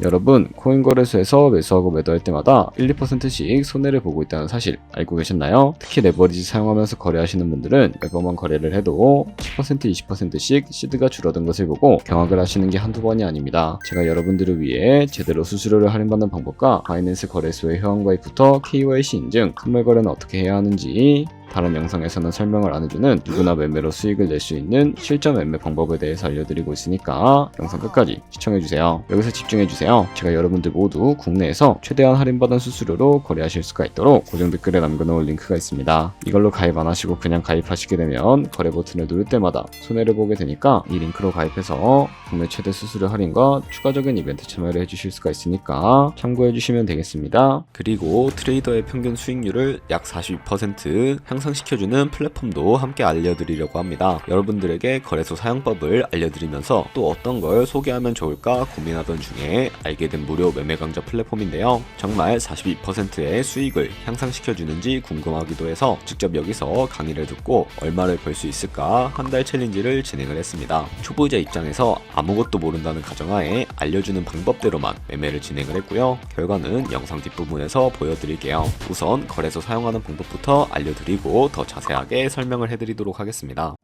여러분, 코인 거래소에서 매수하고 매도할 때마다 1, 2%씩 손해를 보고 있다는 사실 알고 계셨나요? 특히 레버리지 사용하면서 거래하시는 분들은 몇 번만 거래를 해도 10%, 20%씩 시드가 줄어든 것을 보고 경악을 하시는 게 한두 번이 아닙니다. 제가 여러분들을 위해 제대로 수수료를 할인받는 방법과 바이낸스 거래소의 회원가입부터 KYC 인증, 선물 거래는 어떻게 해야 하는지 다른 영상에서는 설명을 안 해주는 누구나 매매로 수익을 낼 수 있는 실전 매매 방법에 대해서 알려드리고 있으니까 영상 끝까지 시청해주세요. 여기서 집중해주세요. 제가 여러분들 모두 국내에서 최대한 할인받은 수수료로 거래하실 수가 있도록 고정 댓글에 남겨놓은 링크가 있습니다. 이걸로 가입 안 하시고 그냥 가입하시게 되면 거래 버튼을 누를 때마다 손해를 보게 되니까 이 링크로 가입해서 국내 최대 수수료 할인과 추가적인 이벤트 참여를 해주실 수가 있으니까 참고해주시면 되겠습니다. 그리고 트레이더의 평균 수익률을 약 42% 향상시켜주는 플랫폼도 함께 알려드리려고 합니다. 여러분들에게 거래소 사용법을 알려드리면서 또 어떤 걸 소개하면 좋을까 고민하던 중에 알게 된 무료 매매 강좌 플랫폼인데요. 정말 42%의 수익을 향상시켜주는지 궁금하기도 해서 직접 여기서 강의를 듣고 얼마를 벌 수 있을까 한 달 챌린지를 진행을 했습니다. 초보자 입장에서 아무것도 모른다는 가정하에 알려주는 방법대로만 매매를 진행을 했고요. 결과는 영상 뒷부분에서 보여드릴게요. 우선 거래소 사용하는 방법부터 알려드리고 더 자세하게 설명을 해드리도록 하겠습니다.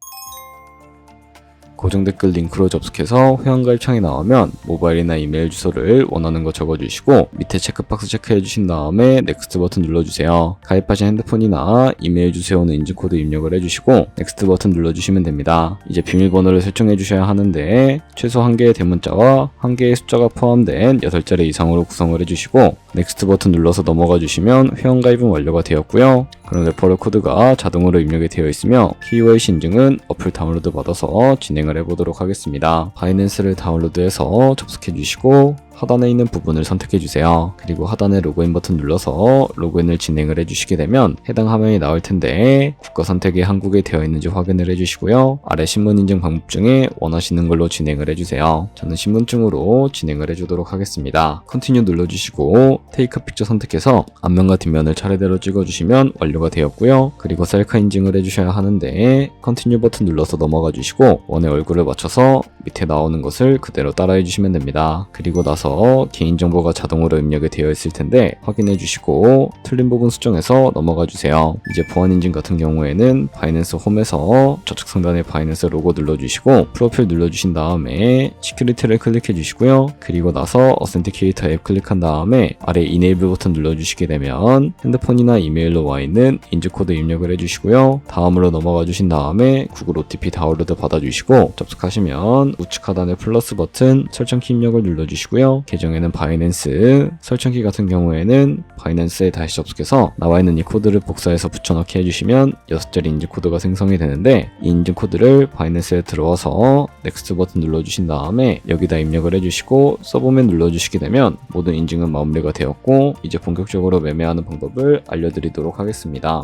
고정 댓글 링크로 접속해서 회원가입 창이 나오면 모바일이나 이메일 주소를 원하는 거 적어주시고 밑에 체크박스 체크해주신 다음에 넥스트 버튼 눌러주세요. 가입하신 핸드폰이나 이메일 주소에 인증코드 입력을 해주시고 넥스트 버튼 눌러주시면 됩니다. 이제 비밀번호를 설정해주셔야 하는데 최소 1개의 대문자와 1개의 숫자가 포함된 8자리 이상으로 구성을 해주시고 넥스트 버튼 눌러서 넘어가 주시면 회원가입은 완료가 되었고요. 그럼 레퍼럴 코드가 자동으로 입력이 되어 있으며 KYC 인증은 어플 다운로드 받아서 진행을 해보도록 하겠습니다. 바이낸스를 다운로드해서 접속해 주시고 하단에 있는 부분을 선택해 주세요. 그리고 하단에 로그인 버튼 눌러서 로그인을 진행을 해주시게 되면 해당 화면이 나올 텐데 국가 선택이 한국에 되어 있는지 확인을 해주시고요. 아래 신분 인증 방법 중에 원하시는 걸로 진행을 해주세요. 저는 신분증으로 진행을 해주도록 하겠습니다. 컨티뉴 눌러주시고 테이크 픽처 선택해서 앞면과 뒷면을 차례대로 찍어주시면 완료가 되었고요. 그리고 셀카 인증을 해주셔야 하는데 컨티뉴 버튼 눌러서 넘어가 주시고 원의 얼굴을 맞춰서 밑에 나오는 것을 그대로 따라해 주시면 됩니다. 그리고 나서 개인정보가 자동으로 입력이 되어 있을 텐데 확인해 주시고 틀린 부분 수정해서 넘어가 주세요. 이제 보안 인증 같은 경우에는 바이낸스 홈에서 좌측 상단에 바이낸스 로고 눌러주시고 프로필 눌러주신 다음에 시큐리티를 클릭해 주시고요. 그리고 나서 어센티케이터 앱 클릭한 다음에 아래 이네이블 버튼 눌러주시게 되면 핸드폰이나 이메일로 와 있는 인증코드 입력을 해주시고요. 다음으로 넘어가 주신 다음에 구글 OTP 다운로드 받아주시고 접속하시면 우측 하단에 플러스 버튼 설정키 입력을 눌러주시고요. 계정에는 바이낸스, 설정키 같은 경우에는 바이낸스에 다시 접속해서 나와 있는 이 코드를 복사해서 붙여넣기 해주시면 6자리 인증코드가 생성이 되는데 이 인증코드를 바이낸스에 들어와서 넥스트 버튼 눌러주신 다음에 여기다 입력을 해주시고 서브맨 눌러주시게 되면 모든 인증은 마무리가 되었고 이제 본격적으로 매매하는 방법을 알려드리도록 하겠습니다.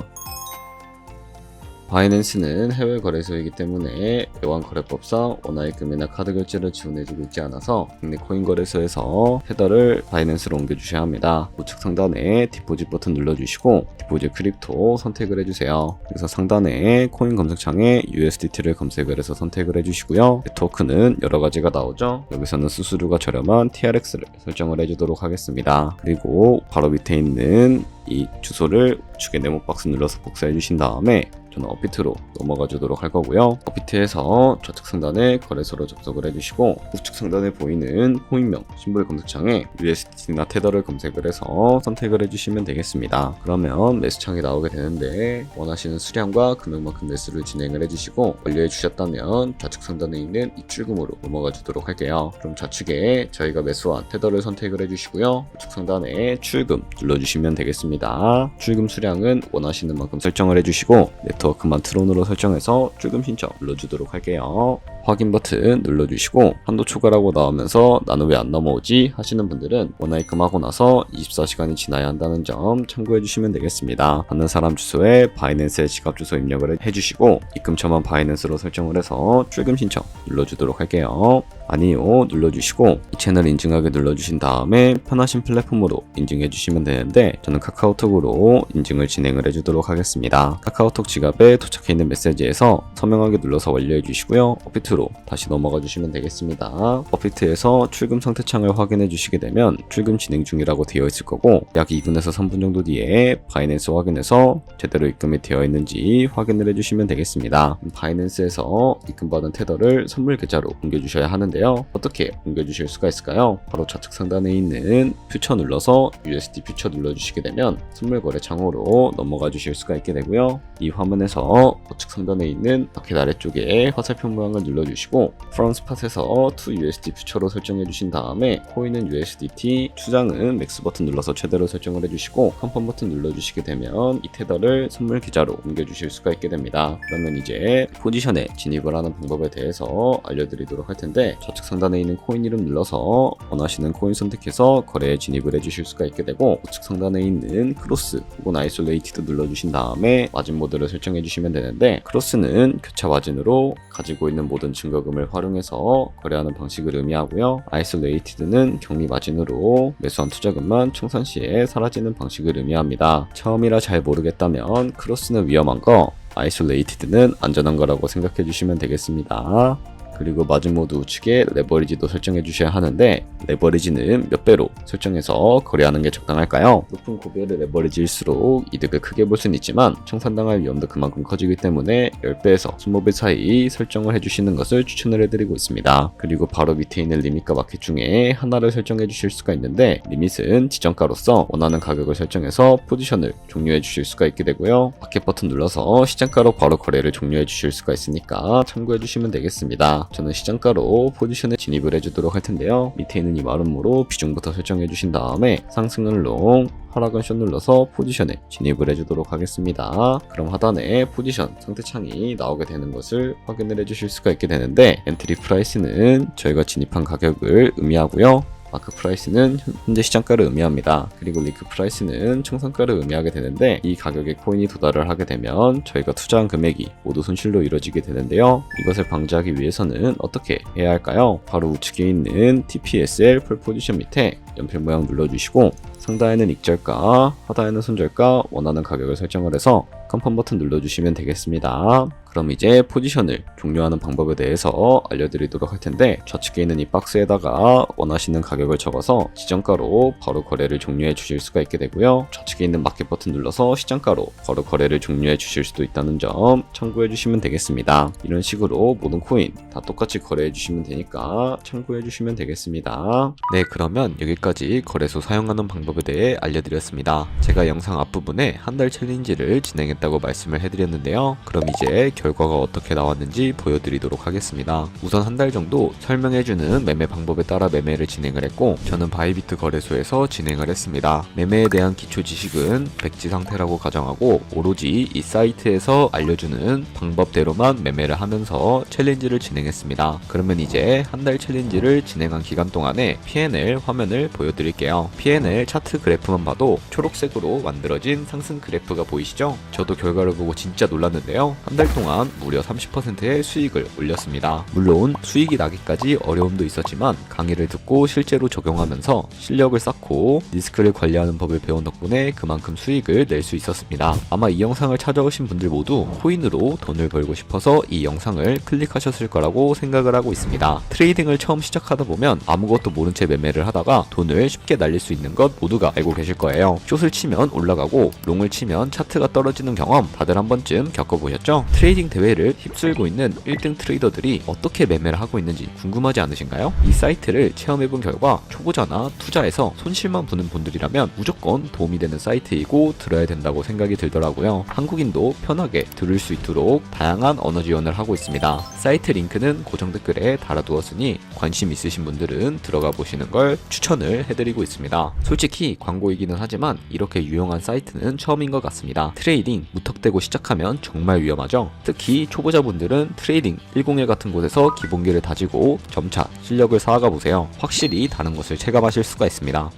바이낸스는 해외 거래소이기 때문에 외환거래법상 원화입금이나 카드 결제를 지원해주고 있지 않아서 국내 코인 거래소에서 헤더를 바이낸스로 옮겨주셔야 합니다. 우측 상단에 디포짓 버튼 눌러주시고 디포짓 크립토 선택을 해주세요. 그래서 상단에 코인 검색창에 USDT를 검색을 해서 선택을 해주시고요. 네트워크는 여러 가지가 나오죠. 여기서는 수수료가 저렴한 TRX를 설정을 해주도록 하겠습니다. 그리고 바로 밑에 있는 이 주소를 우측에 네모 박스 눌러서 복사해 주신 다음에 저는 업비트로 넘어가 주도록 할 거고요. 업비트에서 좌측 상단에 거래소로 접속을 해주시고 우측 상단에 보이는 코인명 심볼 검색창에 USDT나 테더를 검색을 해서 선택을 해주시면 되겠습니다. 그러면 매수창이 나오게 되는데 원하시는 수량과 금액만큼 매수를 진행을 해주시고 완료해 주셨다면 좌측 상단에 있는 입출금으로 넘어가 주도록 할게요. 그럼 좌측에 저희가 매수한 테더를 선택을 해주시고요. 우측 상단에 출금 눌러주시면 되겠습니다. 출금 수량은 원하시는 만큼 설정을 해주시고 네트워크만 트론으로 설정해서 출금 신청 눌러주도록 할게요. 확인 버튼 눌러주시고 한도 초과라고 나오면서 나는 왜 안 넘어오지 하시는 분들은 원화입금하고 나서 24시간이 지나야 한다는 점 참고해 주시면 되겠습니다. 받는 사람 주소에 바이낸스의 지갑 주소 입력을 해주시고 입금처만 바이낸스로 설정을 해서 출금 신청 눌러주도록 할게요. 아니요 눌러주시고 이 채널 인증하게 눌러주신 다음에 편하신 플랫폼으로 인증해 주시면 되는데 저는 카카오톡으로 인증을 진행을 해주도록 하겠습니다. 카카오톡 지갑에 도착해 있는 메시지에서 서명하게 눌러서 완료해 주시고요. 업비트 업비트로 다시 넘어가 주시면 되겠습니다. 업비트에서 출금 상태 창을 확인해 주시게 되면 출금 진행 중이라고 되어 있을 거고, 약 2분에서 3분 정도 뒤에 바이낸스 확인해서 제대로 입금이 되어 있는지 확인을 해주시면 되겠습니다. 바이낸스에서 입금받은 테더를 선물 계좌로 옮겨주셔야 하는데요. 어떻게 옮겨주실 수가 있을까요? 바로 좌측 상단에 있는 퓨처 눌러서 USD 퓨처 눌러주시게 되면 선물 거래 창으로 넘어가 주실 수가 있게 되고요. 이 화면에서 우측 상단에 있는 마켓 아래쪽에 화살표 모양을 눌러주시고 from spot에서 to USD 퓨처로 설정해 주신 다음에 코인은 USDT, 추장은 맥스 버튼 눌러서 최대로 설정을 해주시고 컨펌 버튼 눌러주시게 되면 이 테더를 선물 계좌로 옮겨주실 수가 있게 됩니다. 그러면 이제 포지션에 진입을 하는 방법에 대해서 알려드리도록 할 텐데, 좌측 상단에 있는 코인 이름 눌러서 원하시는 코인 선택해서 거래에 진입을 해주실 수가 있게 되고, 우측 상단에 있는 크로스 혹은 아이솔레이티드 눌러주신 다음에 마진 모드를 설정해 주시면 되는데, 크로스는 교차 마진으로 가지고 있는 모든 증거금을 활용해서 거래하는 방식을 의미하고요. 아이솔레이티드는 격리 마진으로 매수한 투자금만 청산 시에 사라지는 방식을 의미합니다. 처음이라 잘 모르겠다면 크로스는 위험한 거, 아이솔레이티드는 안전한 거라고 생각해 주시면 되겠습니다. 그리고 마진 모드 우측에 레버리지도 설정해 주셔야 하는데, 레버리지는 몇 배로 설정해서 거래하는 게 적당할까요? 높은 고배의 레버리지일수록 이득을 크게 볼 수는 있지만 청산당할 위험도 그만큼 커지기 때문에 10배에서 20배 사이 설정을 해주시는 것을 추천을 해드리고 있습니다. 그리고 바로 밑에 있는 리밋과 마켓 중에 하나를 설정해 주실 수가 있는데, 리밋은 지정가로서 원하는 가격을 설정해서 포지션을 종료해 주실 수가 있게 되고요. 마켓 버튼 눌러서 시장가로 바로 거래를 종료해 주실 수가 있으니까 참고해 주시면 되겠습니다. 저는 시장가로 포지션에 진입을 해주도록 할 텐데요. 밑에 있는 이 마름모로 비중부터 설정해 주신 다음에 상승은 롱, 하락은 숏 눌러서 포지션에 진입을 해주도록 하겠습니다. 그럼 하단에 포지션 상태창이 나오게 되는 것을 확인을 해주실 수가 있게 되는데, 엔트리 프라이스는 저희가 진입한 가격을 의미하고요. 마크 프라이스는 현재 시장가를 의미합니다. 그리고 리크 프라이스는 청산가를 의미하게 되는데, 이 가격에 코인이 도달을 하게 되면 저희가 투자한 금액이 모두 손실로 이루어지게 되는데요. 이것을 방지하기 위해서는 어떻게 해야 할까요? 바로 우측에 있는 TPSL 풀 포지션 밑에 연필 모양 눌러주시고, 상단에는 익절가, 하단에는 손절가 원하는 가격을 설정을 해서 컨펌 버튼 눌러주시면 되겠습니다. 그럼 이제 포지션을 종료하는 방법에 대해서 알려드리도록 할 텐데, 좌측에 있는 이 박스에다가 원하시는 가격을 적어서 지정가로 바로 거래를 종료해 주실 수가 있게 되고요. 좌측에 있는 마켓 버튼 눌러서 시장가로 바로 거래를 종료해 주실 수도 있다는 점 참고해 주시면 되겠습니다. 이런 식으로 모든 코인 다 똑같이 거래해 주시면 되니까 참고해 주시면 되겠습니다. 네, 그러면 여기까지 거래소 사용하는 방법에 대해 알려드렸습니다. 제가 영상 앞부분에 한 달 챌린지를 진행했다고 말씀을 해드렸는데요. 그럼 이제 결과가 어떻게 나왔는지 보여드리도록 하겠습니다. 우선 한 달 정도 설명해주는 매매 방법에 따라 매매를 진행을 했고, 저는 바이비트 거래소에서 진행을 했습니다. 매매에 대한 기초 지식은 백지 상태라고 가정하고, 오로지 이 사이트에서 알려주는 방법대로만 매매를 하면서 챌린지를 진행했습니다. 그러면 이제 한 달 챌린지를 진행한 기간 동안에 P&L 화면을 보여드릴게요. P&L 차트 그래프만 봐도 초록색으로 만들어진 상승 그래프가 보이시죠? 저도 결과를 보고 진짜 놀랐는데요. 한 달 동안 무려 30%의 수익을 올렸습니다. 물론 수익이 나기까지 어려움도 있었지만 강의를 듣고 실제로 적용하면서 실력을 쌓고 리스크를 관리하는 법을 배운 덕분에 그만큼 수익을 낼 수 있었습니다. 아마 이 영상을 찾아오신 분들 모두 코인으로 돈을 벌고 싶어서 이 영상을 클릭하셨을 거라고 생각을 하고 있습니다. 트레이딩을 처음 시작하다 보면 아무것도 모른 채 매매를 하다가 돈을 쉽게 날릴 수 있는 것 모두가 알고 계실 거예요. 숏을 치면 올라가고 롱을 치면 차트가 떨어지는 경험 다들 한 번쯤 겪어보셨죠? 트레이딩 대회를 휩쓸고 있는 1등 트레이더들이 어떻게 매매를 하고 있는지 궁금하지 않으신가요? 이 사이트를 체험해본 결과 초보자나 투자에서 손실만 보는 분들이라면 무조건 도움이 되는 사이트이고 들어야 된다고 생각이 들더라고요. 한국인도 편하게 들을 수 있도록 다양한 언어 지원을 하고 있습니다. 사이트 링크는 고정 댓글에 달아두었으니 관심 있으신 분들은 들어가 보시는 걸 추천을 해드리고 있습니다. 솔직히 광고이기는 하지만 이렇게 유용한 사이트는 처음인 것 같습니다. 트레이딩 무턱대고 시작하면 정말 위험하죠. 특히 초보자분들은 트레이딩 101 같은 곳에서 기본기를 다지고 점차 실력을 쌓아가 보세요. 확실히 다른 것을 체감하실 수가 있습니다.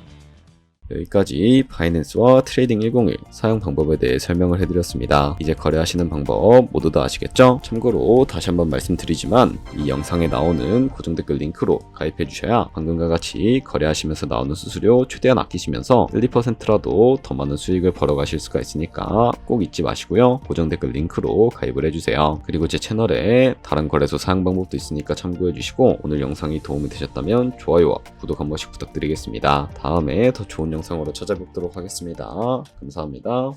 여기까지 바이낸스와 트레이딩 101 사용 방법에 대해 설명을 해드렸습니다. 이제 거래하시는 방법 모두 다 아시겠죠? 참고로 다시 한번 말씀드리지만 이 영상에 나오는 고정 댓글 링크로 가입해주셔야 방금과 같이 거래하시면서 나오는 수수료 최대한 아끼시면서 1, 2%라도 더 많은 수익을 벌어가실 수가 있으니까 꼭 잊지 마시고요. 고정 댓글 링크로 가입을 해주세요. 그리고 제 채널에 다른 거래소 사용 방법도 있으니까 참고해주시고 오늘 영상이 도움이 되셨다면 좋아요와 구독 한 번씩 부탁드리겠습니다. 다음에 더 좋은 영상으로 찾아뵙도록 하겠습니다. 감사합니다.